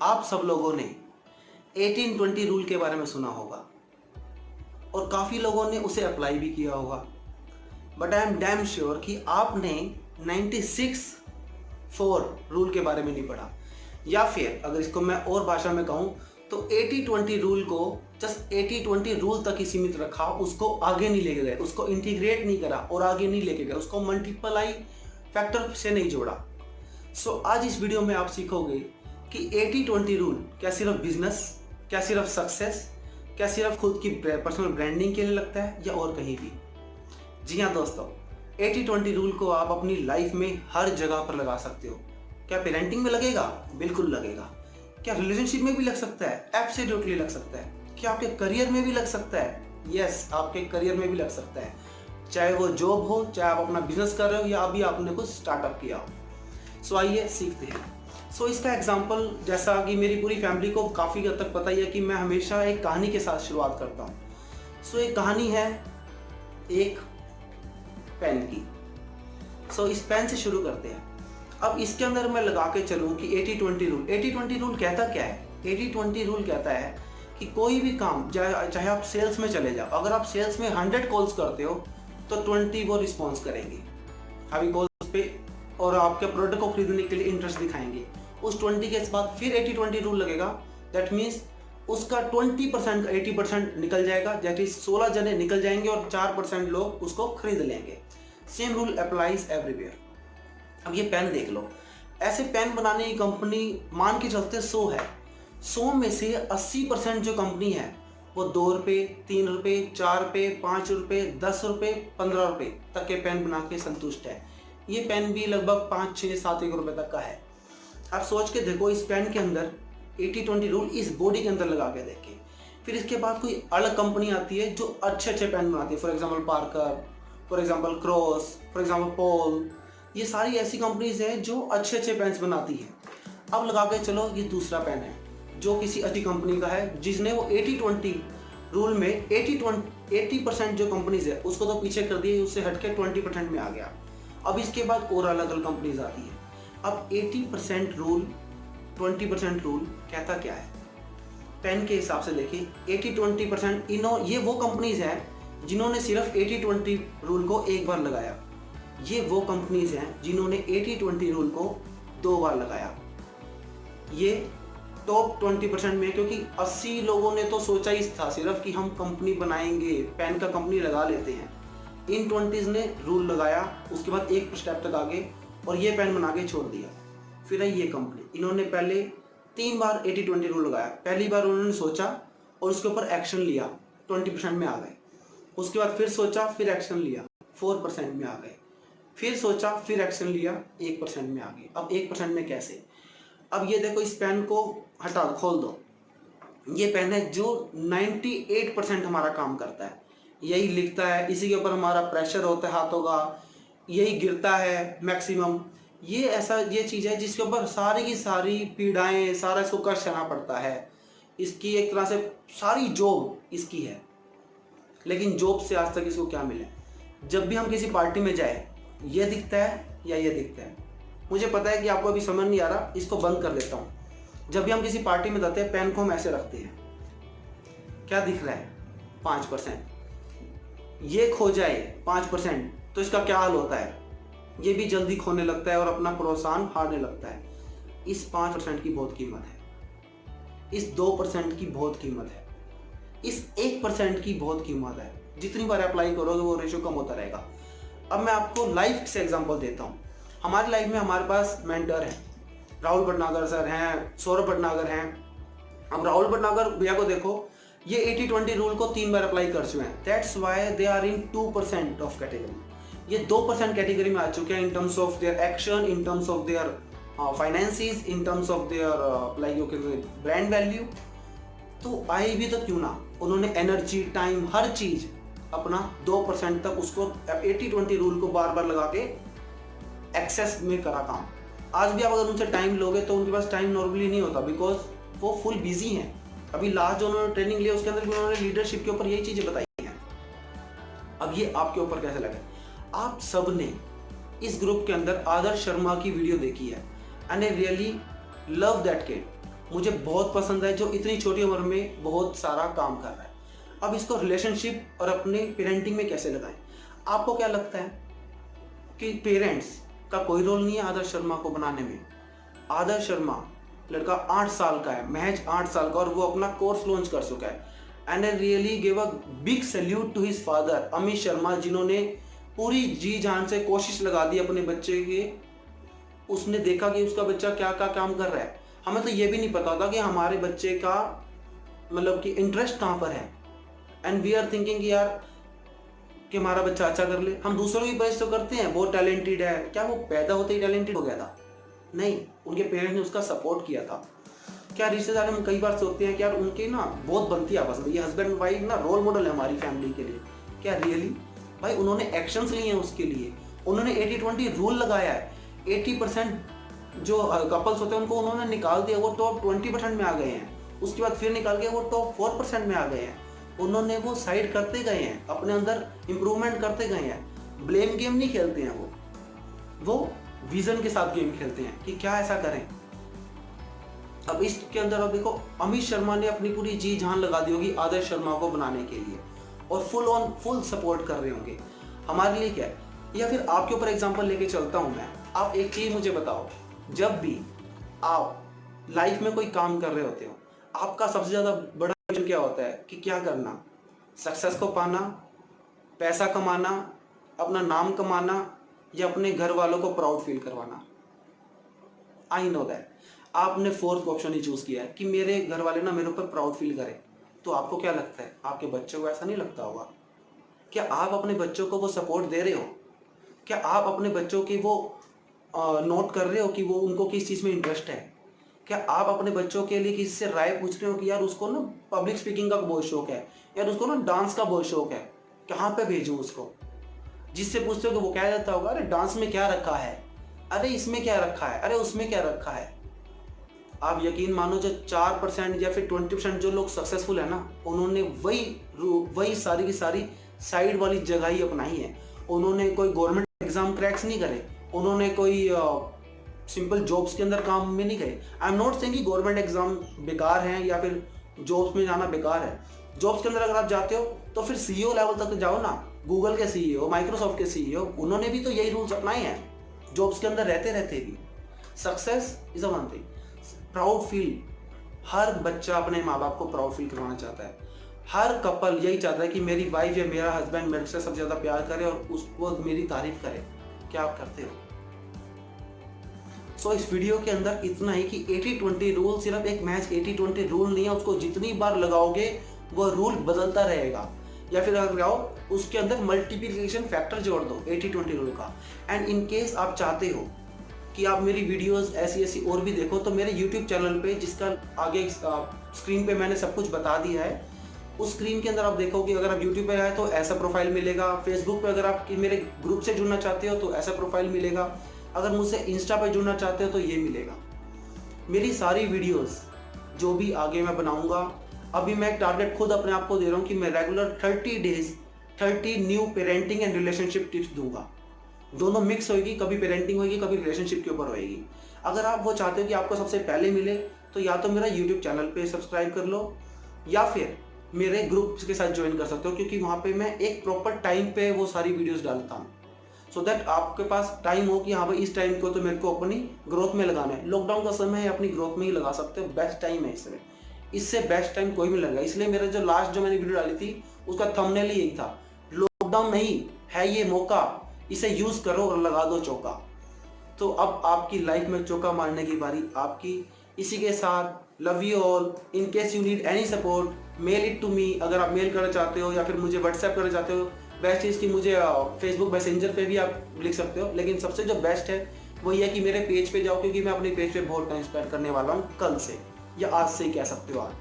आप सब लोगों ने 18-20 रूल के बारे में सुना होगा और काफ़ी लोगों ने उसे अप्लाई भी किया होगा, but I am damn sure कि आपने 96-4 रूल के बारे में नहीं पढ़ा, या फिर अगर इसको मैं और भाषा में कहूँ तो 80-20 रूल को जस्ट 80-20 रूल तक ही सीमित रखा, उसको आगे नहीं लेके गए, उसको इंटीग्रेट नहीं करा और आगे नहीं लेके गए, उसको मल्टीप्लाई फैक्टर से नहीं जोड़ा। सो आज इस वीडियो में आप सीखोगे कि 80-20 रूल क्या सिर्फ बिजनेस, क्या सिर्फ सक्सेस, क्या सिर्फ खुद की पर्सनल ब्रांडिंग के लिए लगता है या और कहीं भी। जी हाँ दोस्तों, 80-20 रूल को आप अपनी लाइफ में हर जगह पर लगा सकते हो। क्या पेरेंटिंग में लगेगा? बिल्कुल लगेगा। क्या रिलेशनशिप में भी लग सकता है? एब्सोल्युटली लग सकता है। क्या आपके करियर में भी लग सकता है? यस, आपके करियर में भी लग सकता है, चाहे वो जॉब हो, चाहे आप अपना बिजनेस कर रहे हो या अभी आपने कुछ स्टार्टअप किया हो। सो आइए सीखते हैं। सो इसका एग्जाम्पल, जैसा कि मेरी पूरी फैमिली को काफ़ी हद तक पता ही है कि मैं हमेशा एक कहानी के साथ शुरुआत करता हूँ। सो एक कहानी है एक पेन की। सो इस पेन से शुरू करते हैं। अब इसके अंदर मैं लगा के चलूँ कि 80-20 रूल। 80-20 रूल कहता क्या है? 80-20 रूल कहता है कि कोई भी काम, चाहे आप सेल्स में चले जाओ, अगर आप सेल्स में 100 कॉल्स करते हो तो 20 वो रिस्पॉन्स करेंगे अभी कॉल्स पे और आपके प्रोडक्ट को खरीदने के लिए इंटरेस्ट दिखाएंगे। उस 20 के बाद फिर 80-20 रूल लगेगा। दैट मीन्स उसका 20% का 80% निकल जाएगा, दैट इज 16 जने निकल जाएंगे और 4% लोग उसको खरीद लेंगे। Same rule applies everywhere. अब ये पेन देख लो, ऐसे पेन बनाने की कंपनी मान के चलते 100 है। 100 में से 80% जो कंपनी है वो 2 रुपये, 3 रुपये, 4 रुपये, 5 रुपये, 10 रुपये, 15 रुपये तक के पेन बना के संतुष्ट है। ये पेन भी लगभग 5, 6, 7 एक रुपये तक का है। आप सोच के देखो, इस पेन के अंदर 80-20 रूल इस बॉडी के अंदर लगा के देखें। फिर इसके बाद कोई अलग कंपनी आती है जो अच्छे पेन बनाती है, for example Parker, for example Cross, for example पोल। ये सारी ऐसी कंपनीज हैं जो अच्छे पेन्स बनाती हैं। अब लगा के चलो, ये दूसरा पेन है जो किसी अच्छी कंपनी का है, जिसने वो 80-20 रूल में 80% जो कंपनीज है उसको तो पीछे कर दिए, उससे हटके 20% में आ गया। अब इसके बाद और अलग अलग कंपनीज आती है। अब 80% रूल, 20% रूल कहता क्या है? पेन के हिसाब से देखिए, 80-20% ये वो कंपनीज हैं जिन्होंने सिर्फ 80-20 रूल को एक बार लगाया। ये वो कंपनीज हैं जिन्होंने 80-20 रूल को 2 बार लगाया। ये टॉप 20% में, क्योंकि 80 लोगों ने तो सोचा ही था सिर्फ कि हम कंपनी बनाएंगे, पेन का कंपनी लगा लेते हैं। इन 20s ने रूल लगाया, उसके बाद एक स्टेप तक आगे और ये पेन बना के छोड़ दिया। फिर है ये कंपनी, इन्होंने पहले 3 बार 80-20 रूल लगाया। पहली बार उन्होंने सोचा और उसके ऊपर एक्शन लिया, 20% में आ गए। उसके बाद फिर सोचा, फिर एक्शन लिया, 4% में आ गए। फिर सोचा, फिर एक्शन लिया, 1% में आ गए। अब 1% में कैसे? अब ये देखो, इस पेन को हटा दो, खोल दो। ये पेन है जो 98% हमारा काम करता है, यही लिखता है, इसी के ऊपर हमारा प्रेशर होता है हाथों का, यही गिरता है मैक्सिमम। ये चीज़ है जिसके ऊपर सारी की सारी पीड़ाएं, सारा इसको कष्ट सहना पड़ता है। इसकी एक तरह से सारी जॉब इसकी है। लेकिन जॉब से आज तक इसको क्या मिला? जब भी हम किसी पार्टी में जाए, ये दिखता है या ये दिखता है? मुझे पता है कि आपको अभी समझ नहीं आ रहा, इसको बंद कर देता हूँ। जब भी हम किसी पार्टी में जाते हैं, पेन को हम ऐसे रखते हैं, क्या दिख रहा है? 5%। ये खो जाए 5% तो इसका क्या हाल होता है? ये भी जल्दी खोने लगता है और अपना प्रोत्साहन हारने लगता है। इस 5% की बहुत कीमत है, इस 2% की बहुत कीमत है, इस 1% की बहुत कीमत है। जितनी बार अप्लाई करोगे वो रेशो कम होता रहेगा। अब मैं आपको लाइफ से एग्जांपल देता हूँ। हमारी लाइफ में हमारे पास मेंटर हैं, राहुल भटनागर सर हैं, सौरभ भटनागर हैं। अब राहुल भटनागर भैया को देखो, ये 80-20 रूल को 3 बार अप्लाई कर चुके हैं। That's why they are in 2% of category. ये 2% कैटेगरी में आ चुके हैं in terms of their action, in terms of their finances, in terms of their like brand value. तो आए भी तो क्यों ना, उन्होंने एनर्जी, टाइम, हर चीज अपना 2% तक उसको 80-20 रूल को बार बार लगा के एक्सेस में करा काम। आज भी आप अगर उनसे टाइम लोगे तो उनके पास टाइम नॉर्मली नहीं होता, बिकॉज वो फुल बिजी हैं। अभी लास्ट जो उन्होंने ट्रेनिंग लिया उसके अंदर भी उन्होंने लीडरशिप के ऊपर यही चीजें बताई हैं। अब ये आपके ऊपर कैसे लगे? आप सब ने इस ग्रुप के अंदर आदर्श शर्मा की वीडियो देखी है and I really love that kid. मुझे बहुत पसंद है, जो इतनी छोटी उम्र में बहुत सारा काम कर रहा है। अब इसको रिलेशनशिप और अपने पेरेंटिंग में कैसे लगाएं? आपको क्या लगता है कि पेरेंट्स का कोई रोल नहीं है आदर्श शर्मा को बनाने में? आदर्श शर्मा लड़का 8 साल का है, महज 8 साल का, और वो अपना कोर्स लॉन्च कर चुका है। And I really give a big salute to his father Amit Sharma, जिन्होंने पूरी जी जान से कोशिश लगा दी अपने बच्चे के। उसने देखा कि उसका बच्चा क्या क्या काम कर रहा है। हमें तो ये भी नहीं पता था कि हमारे बच्चे का मतलब कि इंटरेस्ट कहाँ पर है। एंड वी आर थिंकिंग कि यार कि हमारा बच्चा अच्छा कर ले। हम दूसरों की प्रेज तो करते हैं, बहुत टैलेंटेड है। क्या वो पैदा होते ही टैलेंटेड हो गया था? नहीं, उनके पेरेंट्स ने उसका सपोर्ट किया था। क्या रिश्तेदार हम कई बार सोचते हैं कि यार उनके ना बहुत बनती है आपस में, ये हस्बैंड वाइफ ना रोल मॉडल है हमारी फैमिली के लिए। क्या रियली? भाई उन्होंने एक्शंस लिए हैं उसके लिए। उन्होंने 80-20 रूल लगाया है। 80% जो कपल्स होते हैं उनको उन्होंने निकाल दिया, वो टॉप 20% में आ गए हैं। उसके बाद फिर निकाल के वो टॉप 4% में आ गए हैं। उन्होंने वो साइड करते गए हैं, अपने अंदर इंप्रूवमेंट करते गए हैं। ब्लेम गेम नहीं खेलते हैं वो विजन के साथ गेम खेलते हैं कि क्या ऐसा करें। अब इसके अंदर अब देखो, अमित शर्मा ने अपनी पूरी जी जान लगा दी होगी आदर्श शर्मा को बनाने के लिए, और फुल सपोर्ट कर रहे होंगे हमारे लिए। क्या है, या फिर आपके ऊपर एग्जांपल लेके चलता हूं मैं। आप एक चीज मुझे बताओ, जब भी आप लाइफ में कोई काम कर रहे होते हो, आपका सबसे ज्यादा बड़ा विजन क्या होता है कि क्या करना? सक्सेस को पाना, पैसा कमाना, अपना नाम कमाना, या अपने घर वालों को प्राउड फील करवाना? आई नो दैट आपने फोर्थ ऑप्शन ही चूज किया है कि मेरे घर वाले ना मेरे ऊपर प्राउड फील करें। तो आपको क्या लगता है, आपके बच्चों को ऐसा नहीं लगता होगा? क्या आप अपने बच्चों को वो सपोर्ट दे रहे हो? क्या आप अपने बच्चों की वो नोट कर रहे हो कि वो उनको किस चीज़ में इंटरेस्ट है? क्या आप अपने बच्चों के लिए किसी से राय पूछ रहे हो कि यार उसको ना पब्लिक स्पीकिंग का बहुत शौक है, यार उसको ना डांस का बहुत शौक है, कहाँ पे भेजूँ उसको? जिससे पूछते हो कि वो क्या देता होगा, अरे डांस में क्या रखा है, अरे इसमें क्या रखा है, अरे उसमें क्या रखा है। आप यकीन मानो, जो 4% या फिर 20% जो लोग सक्सेसफुल है ना, उन्होंने वही सारी की सारी साइड वाली जगह ही अपनाई है। उन्होंने कोई गवर्नमेंट एग्जाम क्रैक्स नहीं करे, उन्होंने कोई सिंपल जॉब्स के अंदर काम में नहीं गए। आई एम नॉट सेइंग कि गवर्नमेंट एग्जाम बेकार हैं या फिर जॉब्स में जाना बेकार है। जॉब्स के अंदर अगर आप जाते हो तो फिर सीईओ लेवल तक जाओ ना। गूगल के सीईओ, माइक्रोसॉफ्ट के सीईओ, उन्होंने भी तो यही रूल्स अपनाए हैं जॉब्स के अंदर रहते रहते भी। Success is a one thing, proud feel, हर बच्चा अपने माँ बाप को प्राउड फील करवाना चाहता है। हर कपल यही चाहता है कि मेरी वाइफ या मेरा हस्बैंड मेरे से सबसे ज्यादा प्यार करे और उसको मेरी तारीफ करे। क्या आप करते हो? सो इस वीडियो के अंदर इतना ही कि 80-20 रूल सिर्फ एक मैच 80-20 रूल नहीं है, उसको जितनी बार लगाओगे वो रूल बदलता रहेगा। या फिर अगर लगाओ उसके अंदर मल्टीप्लिकेशन फैक्टर जोड़ दो 80-20 रूल का। एंड इन केस आप चाहते हो कि आप मेरी वीडियोस ऐसी और भी देखो, तो मेरे यूट्यूब चैनल पे, जिसका आगे स्क्रीन पे मैंने सब कुछ बता दिया है, उस स्क्रीन के अंदर आप देखोगे। अगर आप यूट्यूब पे आए तो ऐसा प्रोफाइल मिलेगा। फेसबुक पे अगर आप मेरे ग्रुप से जुड़ना चाहते हो तो ऐसा प्रोफाइल मिलेगा। अगर मुझसे इंस्टा पे जुड़ना चाहते हो तो ये मिलेगा। मेरी सारी वीडियोस जो भी आगे मैं बनाऊंगा, अभी मैं एक टारगेट खुद अपने आप को दे रहा हूँ कि मैं regular 30 days 30 new parenting and relationship tips दूंगा। दोनों मिक्स होगी, कभी पेरेंटिंग होगी, कभी रिलेशनशिप के ऊपर होगी। अगर आप वो चाहते हो कि आपको सबसे पहले मिले तो या तो मेरा यूट्यूब चैनल पे सब्सक्राइब कर लो, या फिर मेरे ग्रुप के साथ ज्वाइन कर सकते हो, क्योंकि वहाँ पे मैं एक प्रॉपर टाइम पे वो सारी वीडियोस डालता हूँ। सो दैट आपके पास टाइम हो कि हाँ भाई इस टाइम को तो मेरे को अपनी ग्रोथ में लगाना है। लॉकडाउन का समय है, अपनी ग्रोथ में ही लगा सकते हो, बेस्ट टाइम है इसमें। इससे बेस्ट टाइम कोई भी नहीं लगा। इसलिए मेरा जो लास्ट जो मैंने वीडियो डाली थी उसका थंबनेल ही यही था, लॉकडाउन नहीं है ये मौका, इसे यूज करो और लगा दो चौका। तो अब आपकी लाइफ में चौका मारने की बारी आपकी। इसी के साथ love you all. In case you need any support, mail it to me. अगर आप मेल करना चाहते हो या फिर मुझे व्हाट्सएप करना चाहते हो, बेस्ट चीज़ कि मुझे फेसबुक मैसेंजर पे भी आप लिख सकते हो। लेकिन सबसे जो बेस्ट है वो ये है कि मेरे पेज पे जाओ, क्योंकि मैं अपने पेज पे बहुत टाइम स्पेंड करने वाला हूँ कल से, या आज से ही कह सकते हो। आज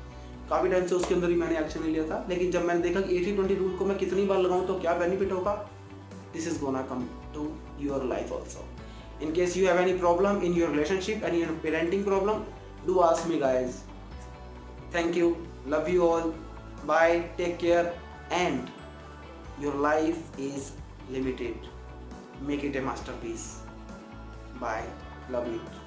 काफ़ी टाइम से उसके अंदर ही मैंने एक्शन नहीं लिया था, लेकिन जब मैंने देखा कि 80-20 रूल को मैं कितनी बार लगाऊं तो क्या बेनिफिट होगा, this is gonna come to your life also. In case you have any problem in your relationship, any parenting problem, do ask me guys. Thank you, love you all, bye, take care, and your life is limited, make it a masterpiece. Bye, love you.